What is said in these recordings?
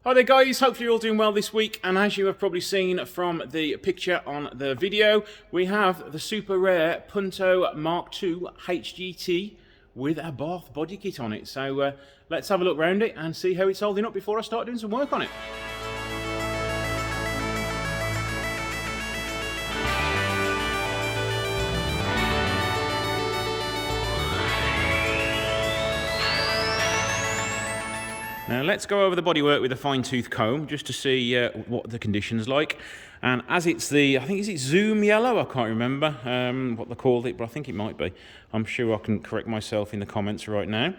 Hi there guys, hopefully you're all doing well this week, and as you have probably seen from the picture on the video, we have the super rare Punto Mark II HGT with a Bath body kit on it. So let's have a look around it and see how it's holding up before I start doing some work on it. Now let's go over the bodywork with a fine-tooth comb just to see what the condition's like. And as it's the, I think is it Zoom Yellow? I can't remember what they called it, but I think it might be. I'm sure I can correct myself in the comments right now.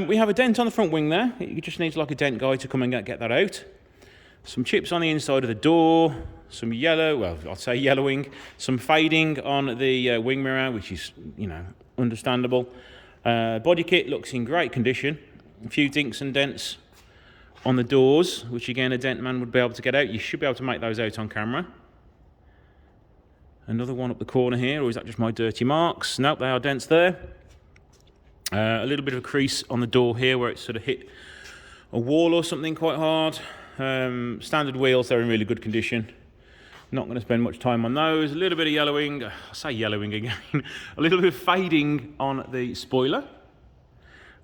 We have a dent on the front wing there. It just needs like a dent guy to come and get that out. Some chips on the inside of the door. Some yellow, well, I'd say yellowing. Some fading on the wing mirror, which is, you know, understandable. Body kit looks in great condition. A few dinks and dents on the doors, which again a dent man would be able to get out. You should be able to make those out on camera. Another one up the corner here, or is that just my dirty marks? Nope, they are dents there. A little bit of a crease on the door here where it sort of hit a wall or something quite hard. Standard wheels, they're in really good condition. Not going to spend much time on those. A little bit of yellowing, I say yellowing again, a little bit of fading on the spoiler.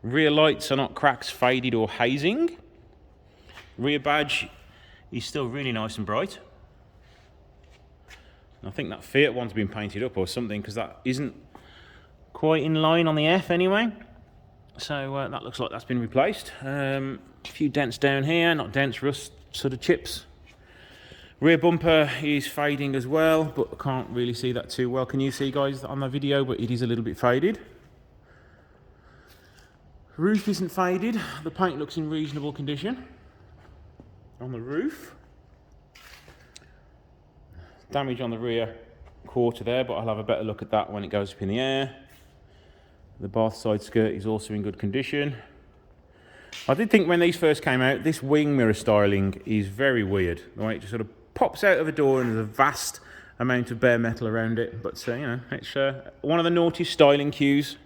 Rear lights are not cracked, faded or hazing. Rear badge is still really nice and bright. I think that Fiat one's been painted up or something, because that isn't quite in line on the F anyway. So that looks like that's been replaced. A few dents down here, not dents, rust sort of chips. Rear bumper is fading as well, but I can't really see that too well. Can you see, guys, on the video? But it is a little bit faded. Roof isn't faded. The paint looks in reasonable condition on the roof. Damage on the rear quarter there, but I'll have a better look at that when it goes up in the air. The Bath side skirt is also in good condition. I did think when these first came out, this wing mirror styling is very weird. The way it just sort of pops out of the door and there's a vast amount of bare metal around it. But you know, it's one of the naughty styling cues.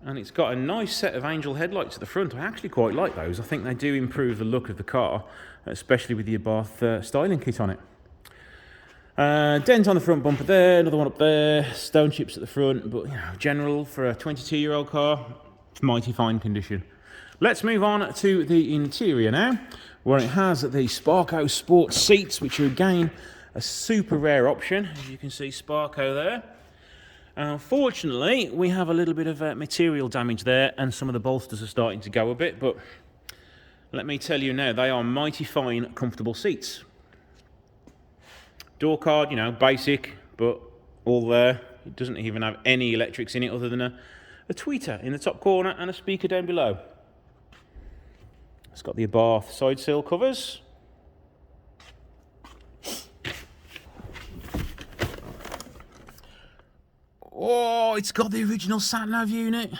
And it's got a nice set of angel headlights at the front. I actually quite like those. I think they do improve the look of the car, especially with the Bath styling kit on it. Dent on the front bumper there, another one up there, stone chips at the front, but you know, general for a 22-year-old car, mighty fine condition. Let's move on to the interior now, where it has the Sparco Sport seats, which are again a super rare option. As you can see, Sparco there. Unfortunately, we have a little bit of material damage there, and some of the bolsters are starting to go a bit, but let me tell you now, they are mighty fine, comfortable seats. Door card, you know, basic, but all there. It doesn't even have any electrics in it other than a tweeter in the top corner and a speaker down below. It's got the Bath side sill covers. Oh, it's got the original sat-nav unit.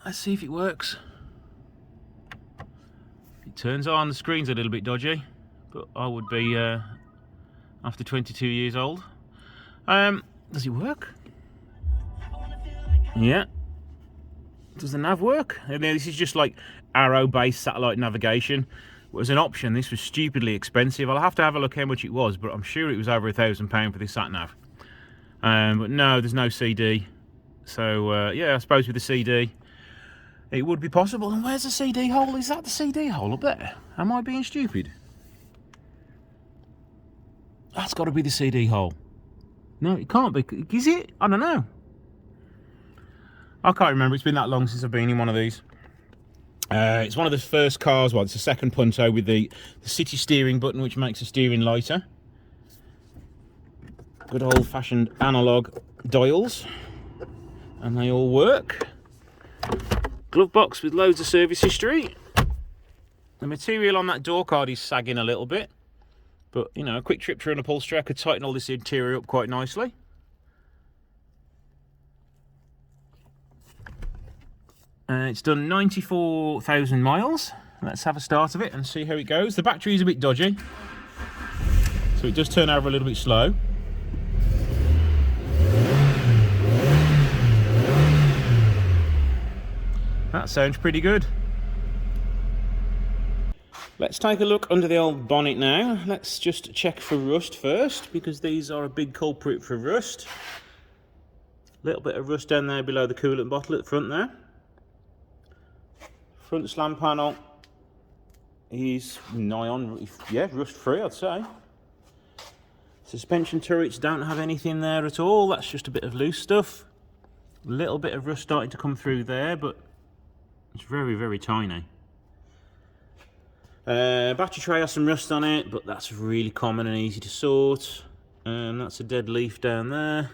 Let's see if it works. It turns on. The screen's a little bit dodgy, but I would be after 22 years old. Does it work? Yeah. Does the nav work? And this is just like arrow-based satellite navigation. It was an option. This was stupidly expensive. I'll have to have a look how much it was, but I'm sure it was over £1,000 for this sat-nav. But no, there's no CD. So, yeah, I suppose with the CD, it would be possible. And where's the CD hole? Is that the CD hole up there? Am I being stupid? That's got to be the CD hole. No, it can't be. Is it? I don't know. I can't remember. It's been that long since I've been in one of these. It's one of the first cars. Well, it's the second Punto with the city steering button, which makes the steering lighter. Good old-fashioned analog dials, and they all work. Glove box with loads of service history. The material on that door card is sagging a little bit, but you know, a quick trip through an upholsterer could tighten all this interior up quite nicely. It's done 94,000 miles. Let's have a start of it and see how it goes. The battery is a bit dodgy, so it does turn over a little bit slow. That sounds pretty good. Let's take a look under the old bonnet now. Let's just check for rust first, because these are a big culprit for rust. A little bit of rust down there below the coolant bottle at the front there. Front slam panel is nigh on, yeah, rust free, I'd say. Suspension turrets don't have anything there at all. That's just a bit of loose stuff. A little bit of rust starting to come through there, but it's very, very tiny. Battery tray has some rust on it, but that's really common and easy to sort. That's a dead leaf down there.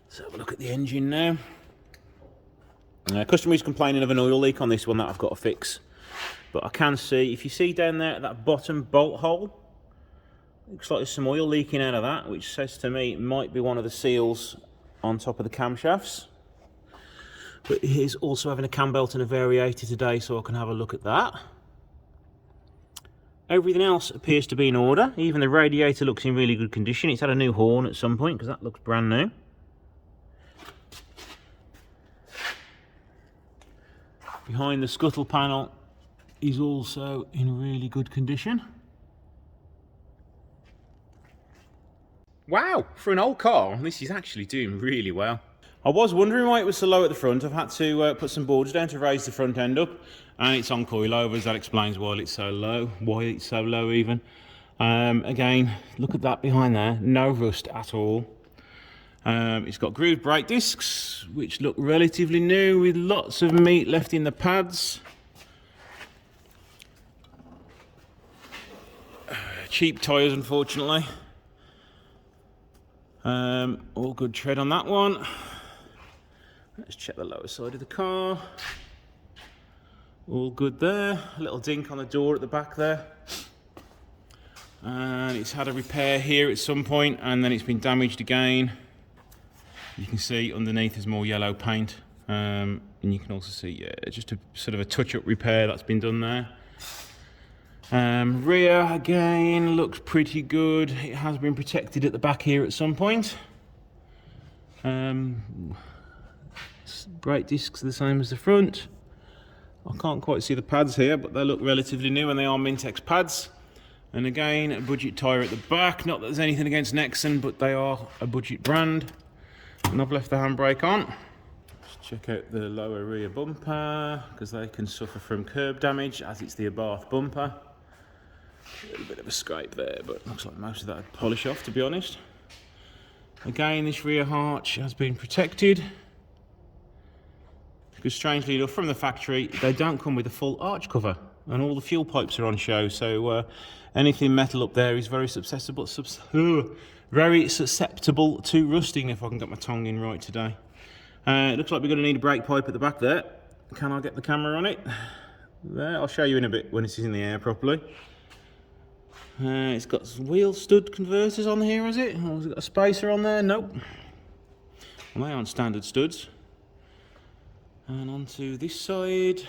Let's have a look at the engine now. Customer is complaining of an oil leak on this one that I've got to fix. But I can see, if you see down there at that bottom bolt hole, looks like there's some oil leaking out of that, which says to me it might be one of the seals on top of the camshafts. But he's also having a cam belt and a variator today, so I can have a look at that. Everything else appears to be in order. Even the radiator looks in really good condition. It's had a new horn at some point because that looks brand new. Behind the scuttle panel is also in really good condition. Wow, for an old car, this is actually doing really well. I was wondering why it was so low at the front. I've had to put some boards down to raise the front end up, and it's on coilovers. That explains why it's so low, even. Again, look at that behind there, no rust at all. It's got grooved brake discs, which look relatively new, with lots of meat left in the pads. Cheap tyres, unfortunately. All good tread on that one. Let's check the lower side of the car. All good there. A little dink on the door at the back there. And it's had a repair here at some point, and then it's been damaged again. You can see underneath there's more yellow paint. And you can also see, yeah, just a sort of a touch-up repair that's been done there. Rear again looks pretty good. It has been protected at the back here at some point. Brake discs are the same as the front. I can't quite see the pads here, but they look relatively new, and they are Mintex pads. And again, a budget tyre at the back. Not that there's anything against Nexon, but they are a budget brand. And I've left the handbrake on. Let's check out the lower rear bumper, because they can suffer from curb damage, as it's the Abarth bumper. A little bit of a scrape there, but looks like most of that I'd polish off, to be honest. Again, this rear arch has been protected, because strangely enough, from the factory, they don't come with a full arch cover, and all the fuel pipes are on show, so anything metal up there is very susceptible to rusting, if I can get my tongue in right today. It looks like we're going to need a brake pipe at the back there. Can I get the camera on it? There, I'll show you in a bit when it's in the air properly. It's got some wheel stud converters on here, is it? Or has it got a spacer on there? Nope. Well, they aren't standard studs. And onto this side.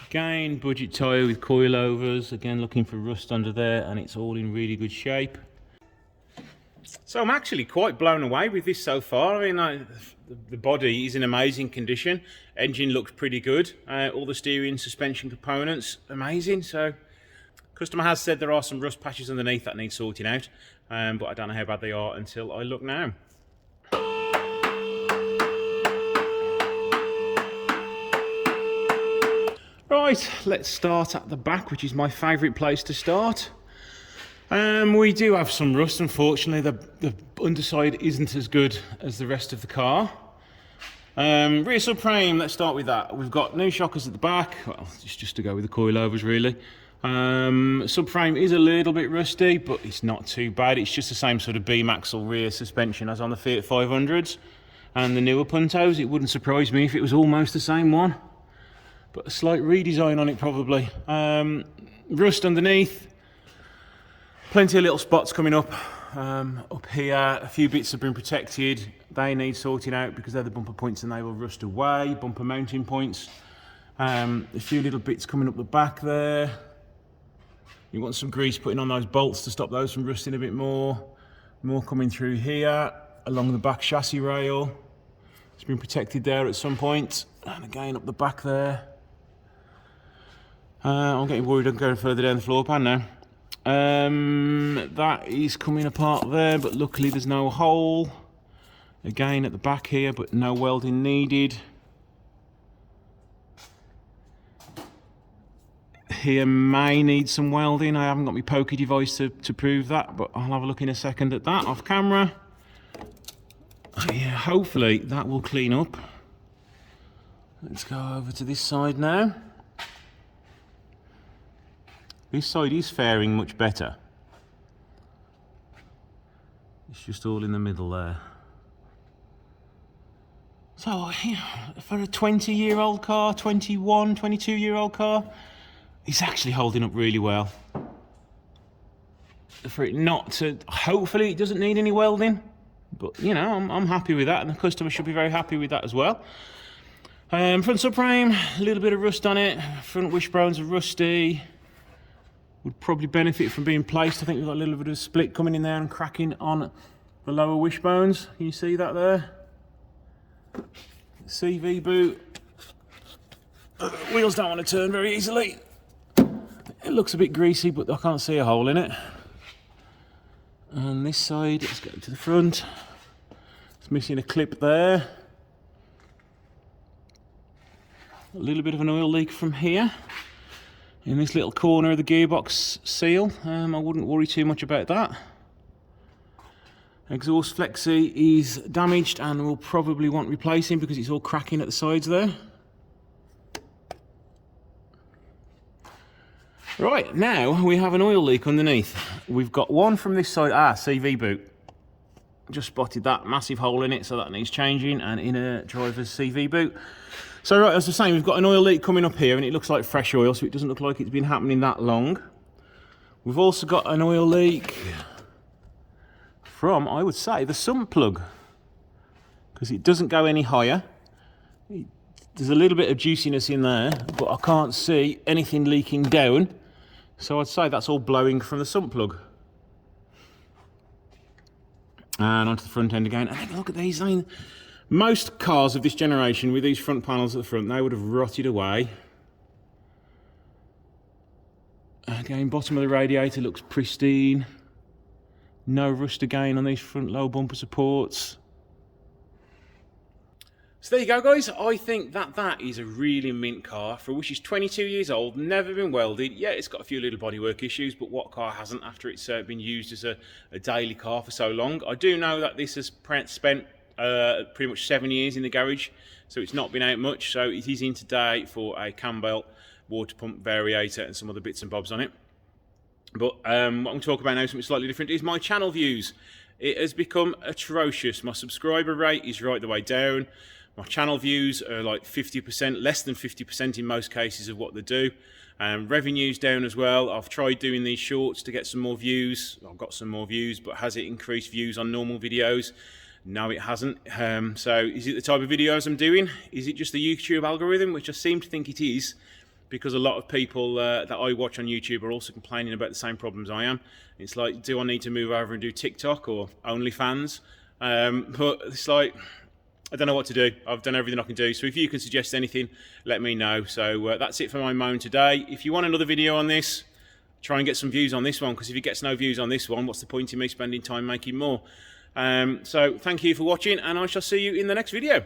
Again, budget tyre with coilovers. Again, looking for rust under there, and it's all in really good shape. So I'm actually quite blown away with this so far. I mean, the body is in amazing condition. Engine looks pretty good. All the steering, suspension components, amazing. So, customer has said there are some rust patches underneath that need sorting out, but I don't know how bad they are until I look now. Right, let's start at the back, which is my favourite place to start. We do have some rust, unfortunately. The underside isn't as good as the rest of the car. Rear subframe, let's start with that. We've got new shockers at the back. Well, just to go with the coilovers, really. Subframe is a little bit rusty, but it's not too bad. It's just the same sort of beam axle rear suspension as on the Fiat 500s and the newer Puntos. It wouldn't surprise me if it was almost the same one, but a slight redesign on it probably. Rust underneath. Plenty of little spots coming up. Up here, a few bits have been protected. They need sorting out because they're the bumper points and they will rust away. Bumper mounting points. A few little bits coming up the back there. You want some grease putting on those bolts to stop those from rusting a bit more. More coming through here along the back chassis rail. It's been protected there at some point. And again up the back there. I'm getting worried I'm going further down the floor pan now. That is coming apart there, but luckily there's no hole. Again at the back here, but no welding needed. Here may need some welding. I haven't got my pokey device to prove that, but I'll have a look in a second at that off camera. Yeah, hopefully that will clean up. Let's go over to this side now. This side is faring much better. It's just all in the middle there. So, for a 20-year-old car, 21, 22-year-old car, it's actually holding up really well. For it not to, hopefully it doesn't need any welding, but you know, I'm happy with that, and the customer should be very happy with that as well. Front subframe, a little bit of rust on it. Front wishbones are rusty. Would probably benefit from being placed. I think we've got a little bit of split coming in there and cracking on the lower wishbones. Can you see that there? CV boot. Wheels don't want to turn very easily. It looks a bit greasy, but I can't see a hole in it. And this side, let's go to the front. It's missing a clip there. A little bit of an oil leak from here. In this little corner of the gearbox seal. I wouldn't worry too much about that. Exhaust flexi is damaged and will probably want replacing because it's all cracking at the sides there. Right, now we have an oil leak underneath. We've got one from this side, CV boot. Just spotted that massive hole in it, so that needs changing, and inner driver's CV boot. So right, as I was saying, we've got an oil leak coming up here, and it looks like fresh oil, so it doesn't look like it's been happening that long. We've also got an oil leak from, I would say, the sump plug, because it doesn't go any higher. There's a little bit of juiciness in there, but I can't see anything leaking down. So I'd say that's all blowing from the sump plug. And onto the front end again. And look at these. I mean, most cars of this generation with these front panels at the front, they would have rotted away. Again, bottom of the radiator looks pristine. No rust again on these front low bumper supports. So there you go, guys. I think that is a really mint car for which is 22 years old, never been welded. Yeah, it's got a few little bodywork issues, but what car hasn't after it's been used as a daily car for so long? I do know that this has spent pretty much 7 years in the garage, so it's not been out much. So it is in today for a cam belt, water pump variator, and some other bits and bobs on it. But what I'm going to talk about now, something slightly different, is my channel views. It has become atrocious. My subscriber rate is right the way down. My channel views are like 50%, less than 50% in most cases of what they do. Revenue's down as well. I've tried doing these shorts to get some more views. I've got some more views, but has it increased views on normal videos? No, it hasn't. So is it the type of videos I'm doing? Is it just the YouTube algorithm, which I seem to think it is, because a lot of people that I watch on YouTube are also complaining about the same problems I am. It's like, do I need to move over and do TikTok or OnlyFans? But it's like, I don't know what to do. I've done everything I can do. So if you can suggest anything, let me know. So that's it for my moan today. If you want another video on this, try and get some views on this one, because if it gets no views on this one, what's the point in me spending time making more? So thank you for watching, and I shall see you in the next video.